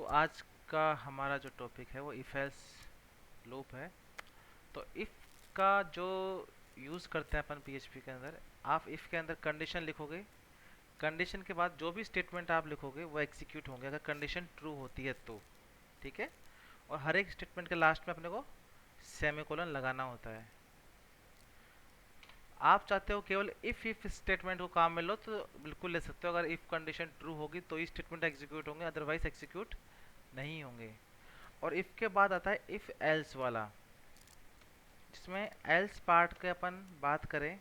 आज का हमारा जो टॉपिक है वो इफ एल्स लूप है। तो इफ का जो यूज़ करते हैं अपन पीएचपी के अंदर, आप इफ के अंदर कंडीशन लिखोगे। कंडीशन के बाद जो भी स्टेटमेंट आप लिखोगे वो एग्जीक्यूट होंगे अगर कंडीशन ट्रू होती है तो। ठीक है। और हर एक स्टेटमेंट के लास्ट में अपने को सेमीकोलन लगाना होता है। आप चाहते हो केवल इफ स्टेटमेंट को काम में लो तो बिल्कुल ले सकते हो। अगर इफ कंडीशन ट्रू होगी तो ही स्टेटमेंट एग्जीक्यूट होंगे, अदरवाइज एग्जीक्यूट नहीं होंगे। और इफ के बाद आता है इफ एल्स वाला, जिसमें एल्स पार्ट के अपन बात करें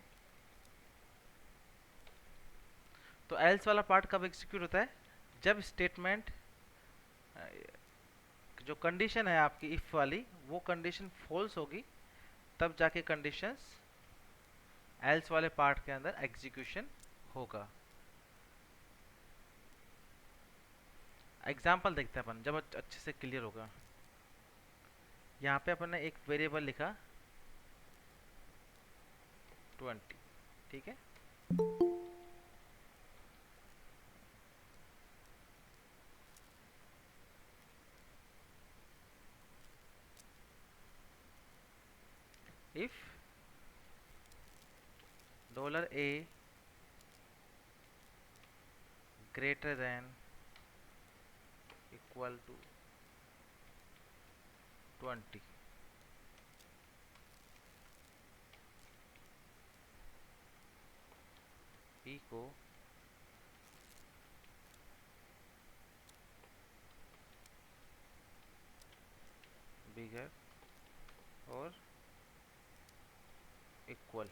तो एल्स वाला पार्ट कब एग्जीक्यूट होता है, जब स्टेटमेंट जो कंडीशन है आपकी इफ वाली वो कंडीशन फॉल्स होगी, तब जाके कंडीशंस एल्स वाले पार्ट के अंदर एग्जीक्यूशन होगा। एग्जाम्पल देखते हैं अपन जब अच्छे से क्लियर होगा। यहाँ पे अपन ने एक वेरिएबल लिखा 20। ठीक है। If $a greater than equal to 20, p को बिगर और इक्वल।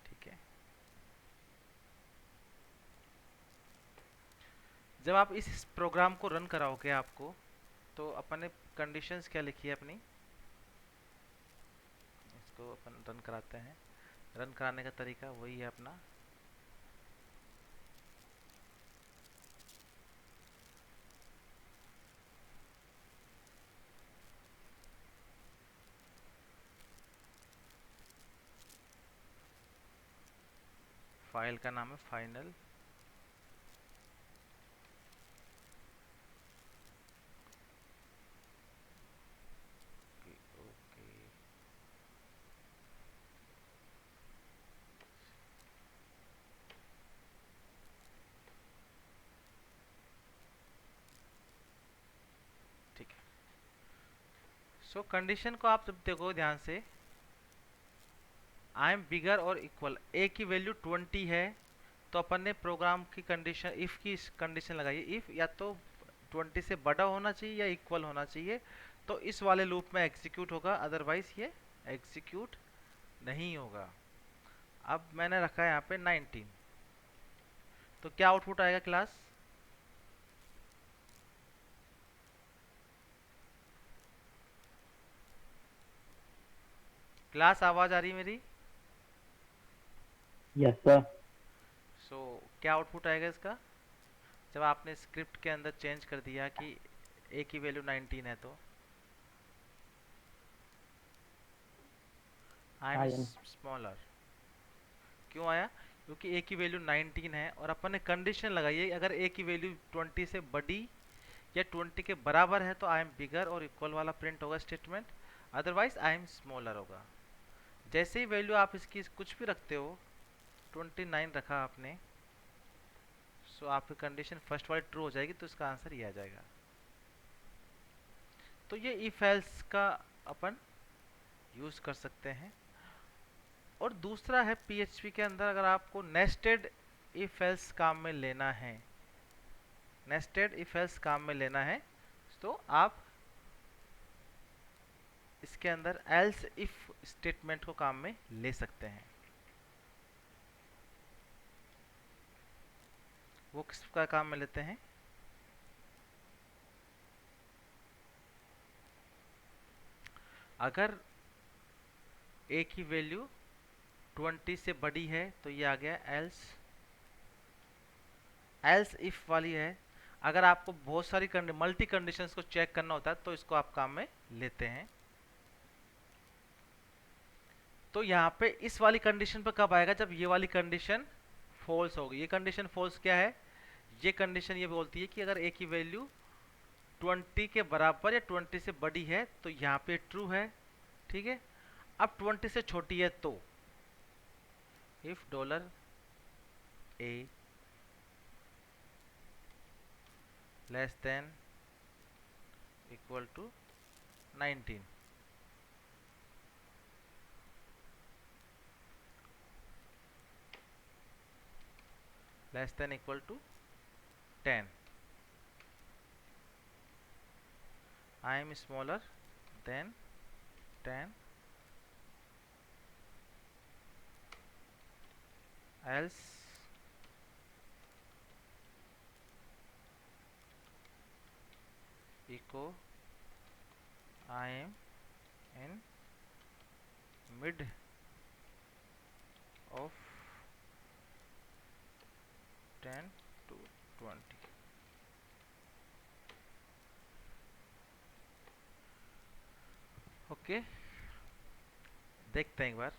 ठीक है। जब आप इस प्रोग्राम को रन कराओगे आपको, तो अपन ने कंडीशंस क्या लिखी है अपनी, इसको अपन रन कराते हैं। रन कराने का तरीका वही है अपना। फाइल का नाम है फाइनल। ओके। ठीक है। सो कंडीशन को आप जब देखो ध्यान से, आई एम बिगर और इक्वल, ए की वैल्यू 20 है तो अपन ने प्रोग्राम की कंडीशन इफ की कंडीशन लगाई, इफ या तो 20 से बड़ा होना चाहिए या इक्वल होना चाहिए, तो इस वाले लूप में एग्जीक्यूट होगा, अदरवाइज ये एग्जीक्यूट नहीं होगा। अब मैंने रखा है यहाँ पे 19, तो क्या आउटपुट आएगा क्लास? क्लास आवाज आ रही मेरी? Yes sir. सो क्या आउटपुट आएगा इसका, जब आपने स्क्रिप्ट के अंदर चेंज कर दिया कि ए की वैल्यू 19 है तो I M I am smaller. क्यों आया? क्योंकि ए की वैल्यू 19 है और अपन ने कंडीशन लगाई है अगर ए की वैल्यू 20 से बड़ी या 20 के बराबर है तो आई एम बिगर और इक्वल वाला प्रिंट होगा statement, otherwise I am smaller होगा। जैसे ही वैल्यू आप इसकी कुछ भी रखते हो, 29 रखा आपने, सो आपकी कंडीशन फर्स्ट वाली ट्रू हो जाएगी तो इसका आंसर ये आ जाएगा। तो ये इफ एल्स का अपन यूज कर सकते हैं। और दूसरा है पीएचपी के अंदर, अगर आपको नेस्टेड इफ एल्स काम में लेना है, नेस्टेड इफ एल्स काम में लेना है, तो आप इसके अंदर एल्स इफ स्टेटमेंट को काम में ले सकते हैं। वो किसका काम में लेते हैं? अगर ए की वैल्यू 20 से बड़ी है तो ये आ गया एल्स, एल्स इफ वाली है। अगर आपको बहुत सारी मल्टी कंडीशंस को चेक करना होता है तो इसको आप काम में लेते हैं। तो यहाँ पे इस वाली कंडीशन पर कब आएगा, जब ये वाली कंडीशन फॉल्स होगी। ये कंडीशन फॉल्स क्या है, ये कंडीशन ये बोलती है कि अगर ए की वैल्यू 20 के बराबर या 20 से बड़ी है तो यहाँ पे ट्रू है, ठीक है। अब 20 से छोटी है तो if dollar a less than equal to 19, less than equal to 10, I am smaller than 10, else echo I am in mid of 10 to 20। Okay, देखते हैं एक बार।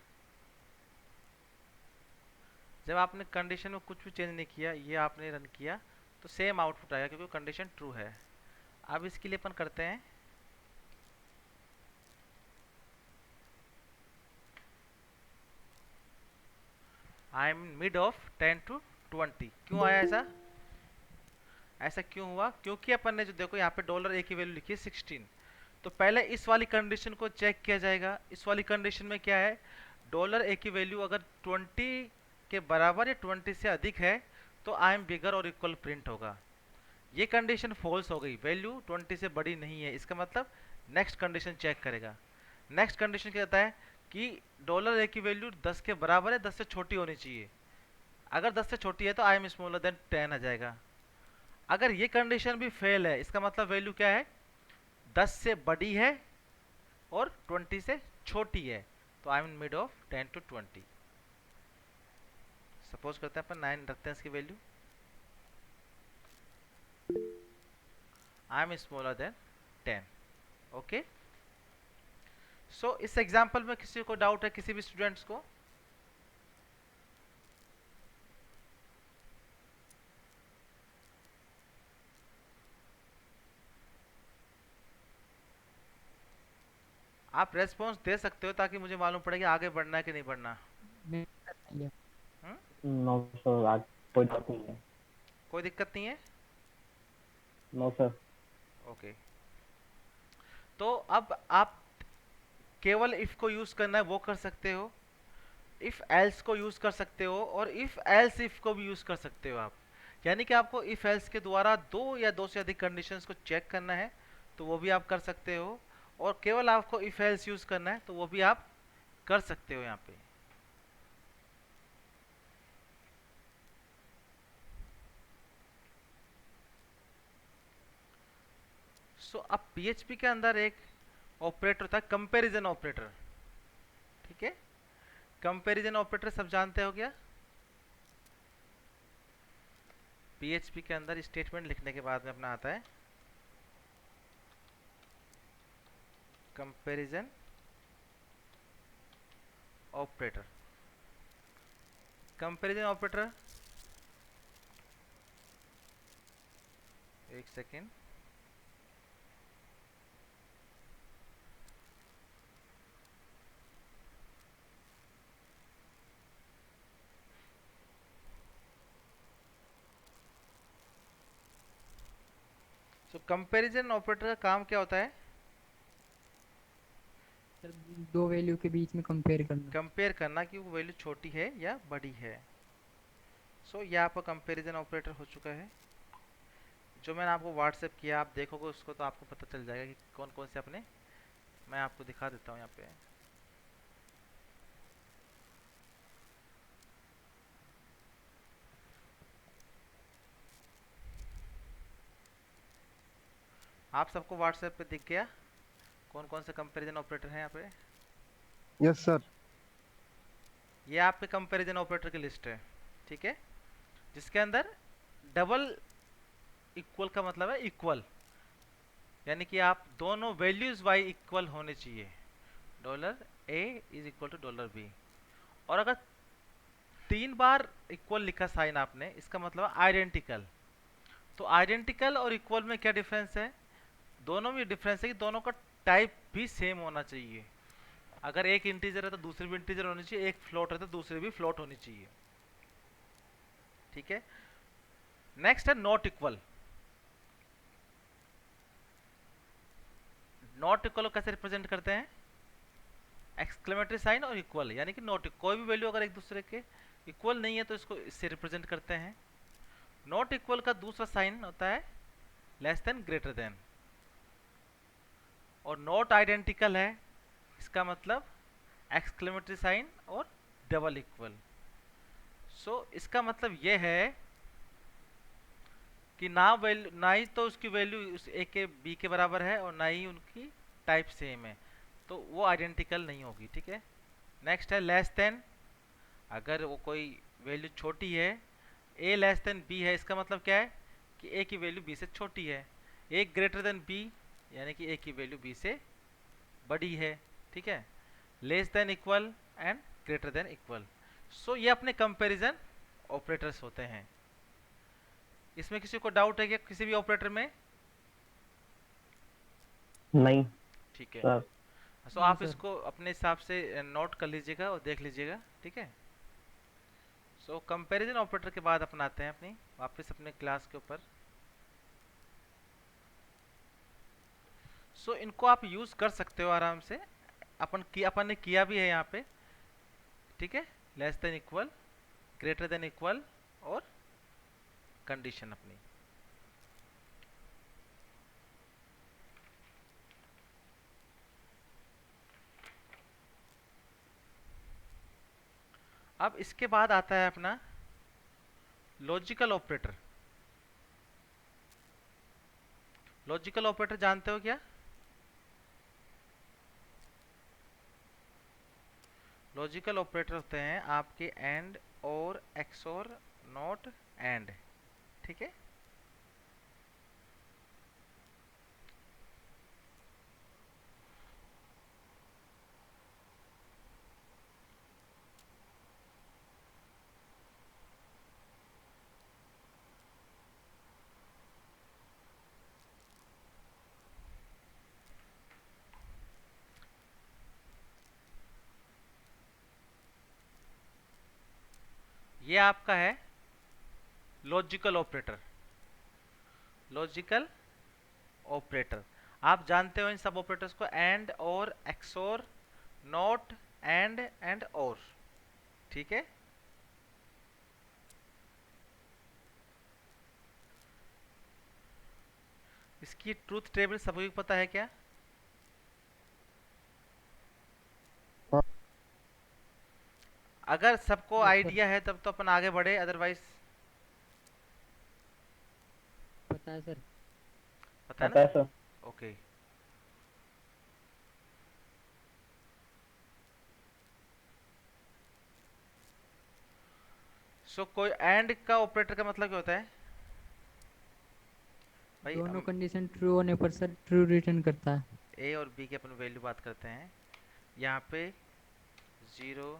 जब आपने कंडीशन में कुछ भी चेंज नहीं किया, ये आपने रन किया तो सेम आउटपुट आएगा क्योंकि कंडीशन ट्रू है। अब इसके लिए अपन करते हैं I am mid of 10 to 20। क्यों आया ऐसा, ऐसा क्यों हुआ, क्योंकि अपन ने जो देखो यहाँ पे डॉलर ए की वैल्यू लिखी है 16, तो पहले इस वाली कंडीशन को चेक किया जाएगा। इस वाली कंडीशन में क्या है, डॉलर ए की वैल्यू अगर 20 के बराबर या 20 से अधिक है तो आई एम बिगर और इक्वल प्रिंट होगा। ये कंडीशन फॉल्स हो गई, वैल्यू 20 से बड़ी नहीं है, इसका मतलब नेक्स्ट कंडीशन चेक करेगा। नेक्स्ट कंडीशन क्या कहता है कि डॉलर ए की वैल्यू 10 के बराबर है, 10 से छोटी होनी चाहिए। अगर 10 से छोटी है तो आई एम स्मॉलर देन 10 आ जाएगा। अगर ये कंडीशन भी फेल है, इसका मतलब वैल्यू क्या है, 10 से बड़ी है और 20 से छोटी है, तो I am mid of 10 to 20। Suppose करते हैं अपन 9 रखते हैं इसकी value, I am smaller than 10। Okay, so इस एग्जांपल में किसी को डाउट है, किसी भी स्टूडेंट्स को? आप रेस्पॉन्स दे सकते हो ताकि मुझे मालूम पड़े कि आगे बढ़ना है कि नहीं बढ़ना। नो सर, आज कोई बात नहीं है। कोई दिक्कत नहीं है? No sir. ओके, तो अब आप केवल इफ को यूज करना है वो कर सकते हो, इफ एल्स को यूज कर सकते हो, और इफ एल्स इफ को भी यूज कर सकते हो आप। यानी कि आपको इफ एल्स के द्वारा दो या दो से अधिक कंडीशंस को चेक करना है तो वो भी आप कर सकते हो, और केवल आपको इफ एल्स यूज करना है तो वो भी आप कर सकते हो यहाँ पे। सो अब पीएचपी के अंदर एक ऑपरेटर था कंपैरिजन ऑपरेटर, ठीक है। कंपैरिजन ऑपरेटर सब जानते हो क्या? पीएचपी के अंदर स्टेटमेंट लिखने के बाद में अपना आता है कंपैरिजन ऑपरेटर। कंपैरिजन ऑपरेटर, एक सेकेंड, सो कंपैरिजन ऑपरेटर का काम क्या होता है? सर दो वैल्यू के बीच में कंपेयर करना। कंपेयर करना कि वो वैल्यू छोटी है या बड़ी है। सो ये आपका कंपैरिजन ऑपरेटर हो चुका है, जो मैंने आपको व्हाट्सएप किया, आप देखोगे उसको तो आपको पता चल जाएगा कि कौन कौन से अपने, मैं आपको दिखा देता हूँ यहाँ पे। आप सबको व्हाट्सएप पे दिख गया कौन कौन से कंपैरिजन ऑपरेटर हैं यहाँ पे? Yes sir. ये आपके कंपैरिजन ऑपरेटर की लिस्ट है, ठीक है, जिसके अंदर डबल इक्वल का मतलब है इक्वल, यानी कि आप दोनों वैल्यूज y इक्वल होने चाहिए। Dollar a is equal to dollar b. और अगर 3 बार इक्वल लिखा साइन आपने, इसका मतलब आइडेंटिकल। तो आइडेंटिकल और इक्वल में क्या डिफरेंस है? दोनों में डिफरेंस है कि दोनों का टाइप भी सेम होना चाहिए। अगर एक इंटीजर है तो दूसरी भी इंटीजर होनी चाहिए, एक फ्लोट है तो दूसरी भी फ्लोट होनी चाहिए। ठीक है। नेक्स्ट है नॉट इक्वल। नॉट इक्वल को कैसे रिप्रेजेंट करते हैं? एक्सक्लेमेटरी साइन और इक्वल, यानी कि नॉट, कोई भी वैल्यू अगर एक दूसरे के इक्वल नहीं है तो इसको इससे रिप्रेजेंट करते हैं। नॉट इक्वल का दूसरा साइन होता है लेस देन ग्रेटर देन। और नॉट आइडेंटिकल है, इसका मतलब एक्सक्लेमेटरी साइन और डबल इक्वल। सो इसका मतलब यह है कि ना ही तो उसकी वैल्यू उस ए के बी के बराबर है और ना ही उनकी टाइप सेम है, तो वो आइडेंटिकल नहीं होगी। ठीक है। नेक्स्ट है लेस देन। अगर वो कोई वैल्यू छोटी है, ए लेस देन बी है, इसका मतलब क्या है कि ए की वैल्यू बी से छोटी है। ए ग्रेटर देन बी, यानी कि ए की वैल्यू बी से बड़ी है। ठीक है। Less than equal and greater than equal. So ये अपने कंपैरिजन ऑपरेटर्स होते हैं। इसमें किसी को डाउट है क्या किसी भी ऑपरेटर में? नहीं ठीक है। सर। सो नहीं आप सर। इसको अपने हिसाब से नोट कर लीजिएगा और देख लीजिएगा। ठीक है। सो कंपैरिजन ऑपरेटर के बाद अपनाते हैं अपनी वापस अपने क्लास के ऊपर। सो इनको आप यूज कर सकते हो आराम से। अपन ने किया भी है यहाँ पे। ठीक है। Less than equal, greater than equal और कंडीशन अपनी। अब इसके बाद आता है अपना लॉजिकल ऑपरेटर। लॉजिकल ऑपरेटर जानते हो क्या? लॉजिकल ऑपरेटर होते हैं आपके एंड और एक्सोर नॉट एंड। ठीक है। ये आपका है लॉजिकल ऑपरेटर। लॉजिकल ऑपरेटर आप जानते हो इन सब ऑपरेटर्स को, एंड और एक्सोर नॉट एंड और। ठीक है। इसकी ट्रूथ टेबल सभी को पता है क्या? हाँ अगर सबको यस सर। आइडिया है तब तो अपन आगे बढ़े, अदरवाइज पता है सर। पता है पता ना? है सर। ओके। सो कोई एंड का ऑपरेटर का मतलब क्या होता है भाई? दोनों हम कंडीशन ट्रू होने पर सर ट्रू रिटर्न करता है। ए और बी की अपन वैल्यू बात करते हैं। यहाँ पे 0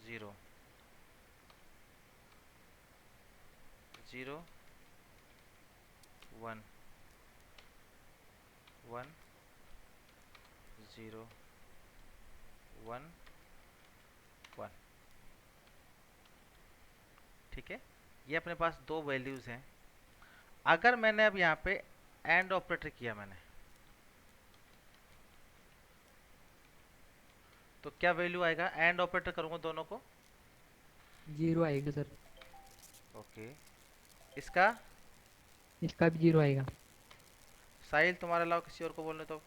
0 0 1 1 0 1 1। ठीक है। ये अपने पास दो वैल्यूज हैं। अगर मैंने अब यहाँ पे एंड ऑपरेटर किया मैंने, तो क्या वैल्यू आएगा? एंड ऑपरेटर करूँगा दोनों को। 0 आएगा सर। ओके। इसका इसका भी 0 आएगा। साहिल तुम्हारे अलावा किसी और को बोलने तो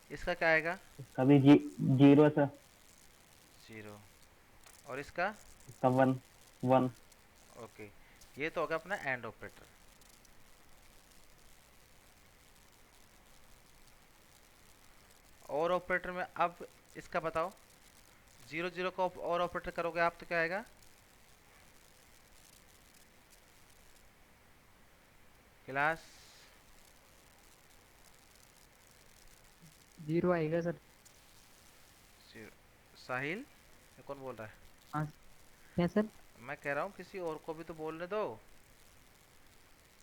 इसका क्या आएगा? इसका भी 0 सर। 0। और इसका? इसका 1 1। ओके। ये तो होगा अपना एंड ऑपरेटर। और ऑपरेटर में अब इसका बताओ। 0 0 का और ऑपरेटर करोगे आप तो क्या आएगा? क्लास 0 आएगा सर। साहिल, ये कौन बोल रहा है? हाँ क्या सर? मैं कह रहा हूँ किसी और को भी तो बोलने दो।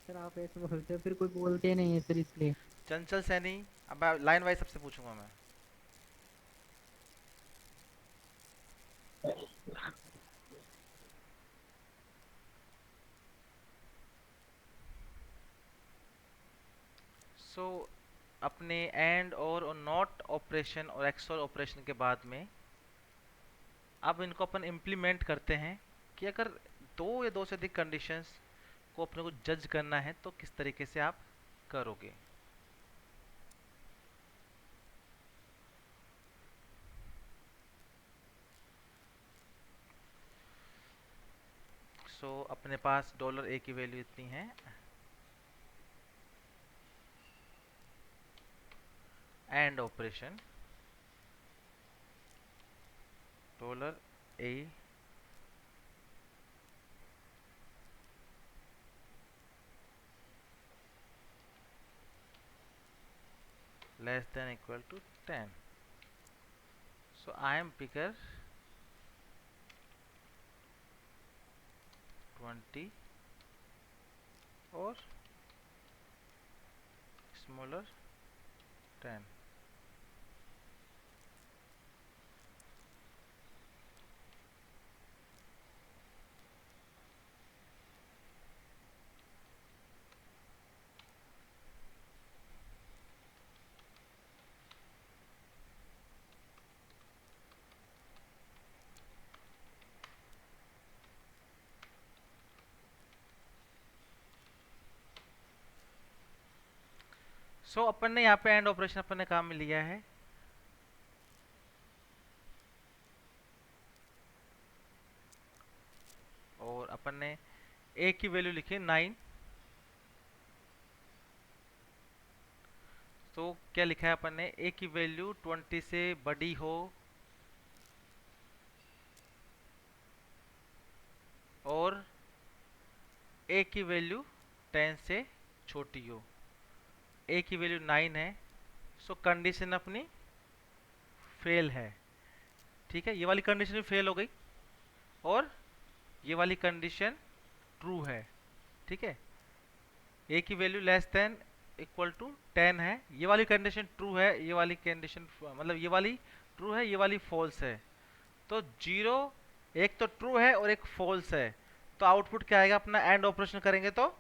सर आप ऐसे बोलते हो, फिर कोई बोलते नहीं है सर, इसलिए। चंचल सैनी। अब लाइन वाइज सबसे पूछूंगा मैं। सो अपने एंड और नॉट ऑपरेशन और एक्सओर ऑपरेशन के बाद में अब इनको अपन इम्प्लीमेंट करते हैं कि अगर दो या दो से अधिक कंडीशंस को अपने को जज करना है तो किस तरीके से आप करोगे। सो अपने पास डॉलर ए की वैल्यू इतनी है, and operation dollar A less than equal to 10. So I am bigger 20 or smaller 10. सो अपन ने यहाँ पे एंड ऑपरेशन अपन ने काम में लिया है। और अपन ने ए की वैल्यू लिखी 9। तो क्या लिखा है अपन ने, ए की वैल्यू 20 से बड़ी हो और ए की वैल्यू 10 से छोटी हो। ए की वैल्यू 9 है, सो कंडीशन अपनी फेल है। ठीक है, ये वाली कंडीशन भी फेल हो गई और ये वाली कंडीशन ट्रू है। ठीक है, ए की value less than equal to 10 है, ये वाली कंडीशन ट्रू है, ये वाली कंडीशन मतलब ये वाली ट्रू है, ये वाली फॉल्स है। तो जीरो, एक तो ट्रू है और एक फॉल्स है, तो आउटपुट क्या आएगा अपना? एंड ऑपरेशन करेंगे तो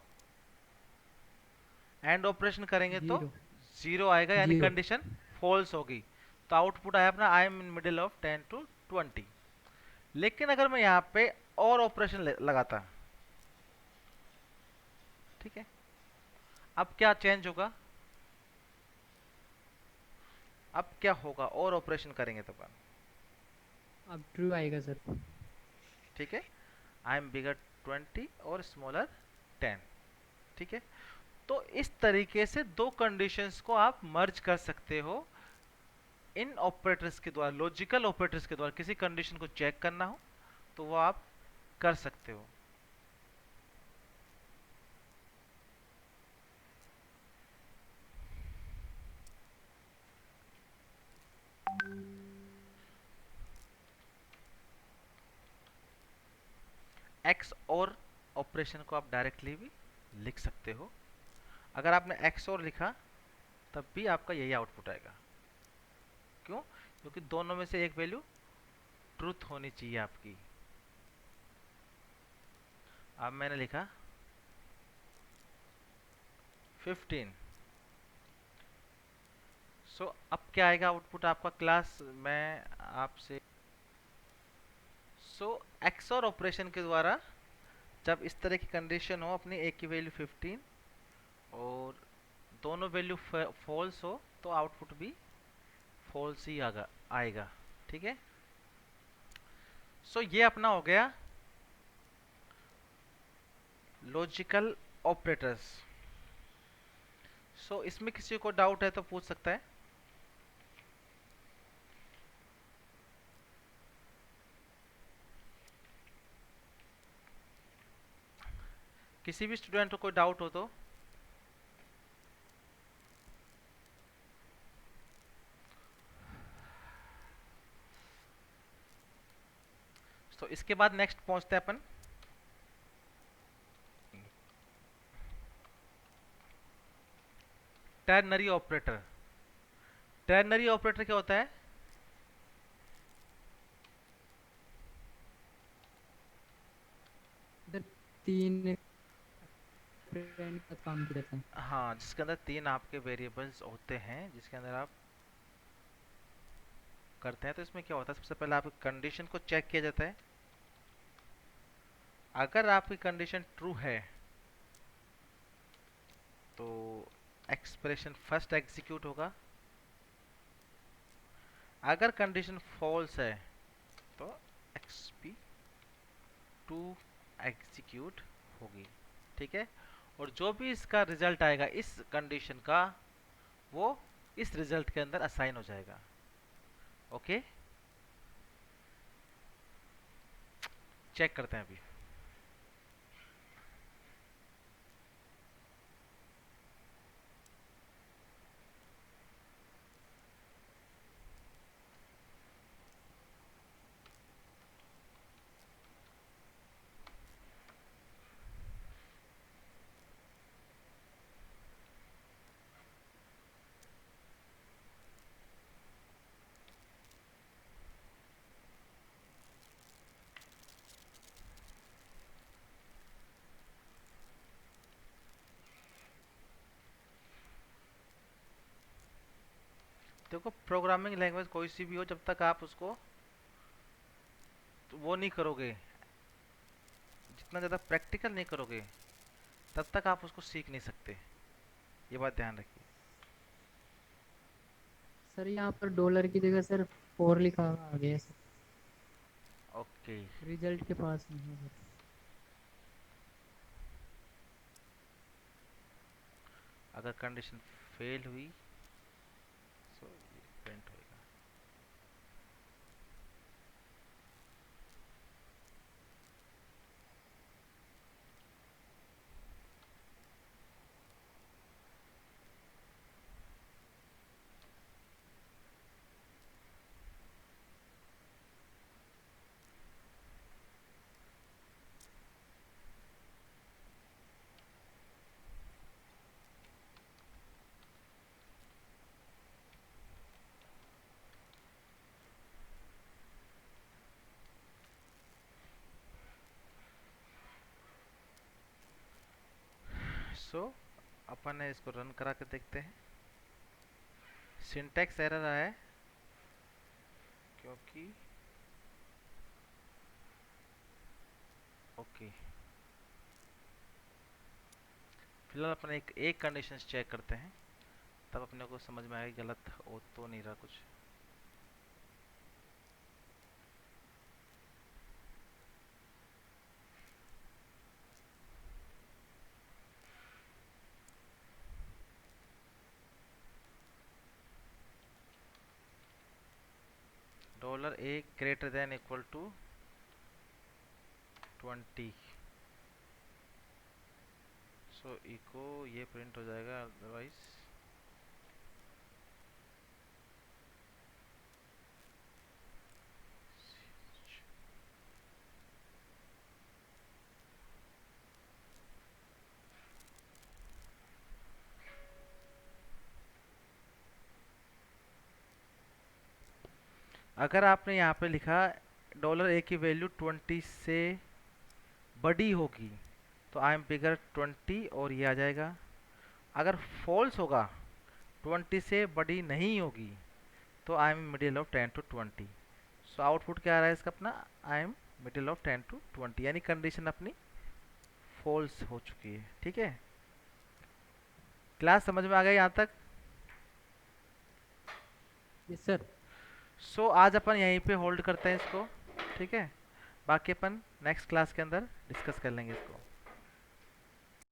जीरो। जीरो आएगा, यानी जीरो। कंडीशन फॉल्स होगी। तो आउटपुट आया अपना I am in middle of 10 to 20। लेकिन अगर मैं यहाँ पे और ऑपरेशन लगाता, ठीक है, अब क्या चेंज होगा? अब क्या होगा? और ऑपरेशन करेंगे तो अपन, अब ट्रू आएगा सर। ठीक है, आई एम बिगर 20 और स्मॉलर 10। ठीक है, तो इस तरीके से दो कंडीशंस को आप मर्ज कर सकते हो इन ऑपरेटर्स के द्वारा, लॉजिकल ऑपरेटर्स के द्वारा। किसी कंडीशन को चेक करना हो तो वो आप कर सकते हो। एक्स और ऑपरेशन को आप डायरेक्टली भी लिख सकते हो। अगर आपने एक्स और लिखा तब भी आपका यही आउटपुट आएगा। क्यों? क्योंकि दोनों में से एक वैल्यू ट्रूथ होनी चाहिए आपकी। अब मैंने लिखा 15। सो अब क्या आएगा आउटपुट आपका? क्लास मैं आपसे एक्स और ऑपरेशन के द्वारा जब इस तरह की कंडीशन हो, अपनी ए की वैल्यू 15 और दोनों वैल्यू फॉल्स हो, तो आउटपुट भी फॉल्स ही आएगा। ठीक है, ये अपना हो गया लॉजिकल ऑपरेटर्स। इसमें किसी को डाउट है तो पूछ सकता है। किसी भी स्टूडेंट को कोई डाउट हो तो इसके बाद नेक्स्ट पहुंचते हैं अपन टर्नरी ऑपरेटर। टर्नरी ऑपरेटर क्या होता है? इधर 3 ऑपरेंड का काम करते हैं। हाँ, जिसके अंदर 3 आपके वेरिएबल्स होते हैं, जिसके अंदर आप करते हैं। तो इसमें क्या होता है, सबसे पहले आपकी कंडीशन को चेक किया जाता है। अगर आपकी कंडीशन ट्रू है तो एक्सप्रेशन फर्स्ट एग्जीक्यूट होगा। अगर कंडीशन फॉल्स है तो एक्सपी टू एग्जीक्यूट होगी। ठीक है, और जो भी इसका रिजल्ट आएगा इस कंडीशन का, वो इस रिजल्ट के अंदर असाइन हो जाएगा। ओके, चेक करते हैं अभी। देखो, प्रोग्रामिंग लैंग्वेज कोई सी भी हो, जब तक आप उसको तो वो नहीं करोगे, जितना ज़्यादा प्रैक्टिकल नहीं करोगे, तब तक आप उसको सीख नहीं सकते। ये बात ध्यान रखिए। सर यहाँ पर डॉलर की जगह सर 4 लिखा आ गया सर, ओके, रिजल्ट के पास नहीं है सर। अगर कंडीशन फेल हुई तो ये प्रिंट होएगा। सो अपन ने इसको रन करा के देखते हैं। सिंटैक्स एरर आया है क्योंकि ओके, फिलहाल अपन एक कंडीशन चेक करते हैं, तब अपने को समझ में आएगा गलत हो तो नहीं रहा कुछ। $a greater than equal to 20, so echo ये प्रिंट हो जाएगा, अदरवाइज अगर आपने यहाँ पे लिखा $a की वैल्यू 20 से बड़ी होगी तो आई एम बिगर 20 और ये आ जाएगा। अगर फॉल्स होगा, 20 से बड़ी नहीं होगी, तो I M middle of 10 to 20। So output क्या आ रहा है इसका अपना, I am middle of 10 to 20, यानी कंडीशन अपनी फॉल्स हो चुकी है। ठीक है, क्लास समझ में आ गया यहाँ तक? Yes sir. सो आज अपन यहीं पे होल्ड करते हैं इसको। ठीक है, बाकी अपन नेक्स्ट क्लास के अंदर डिस्कस कर लेंगे इसको।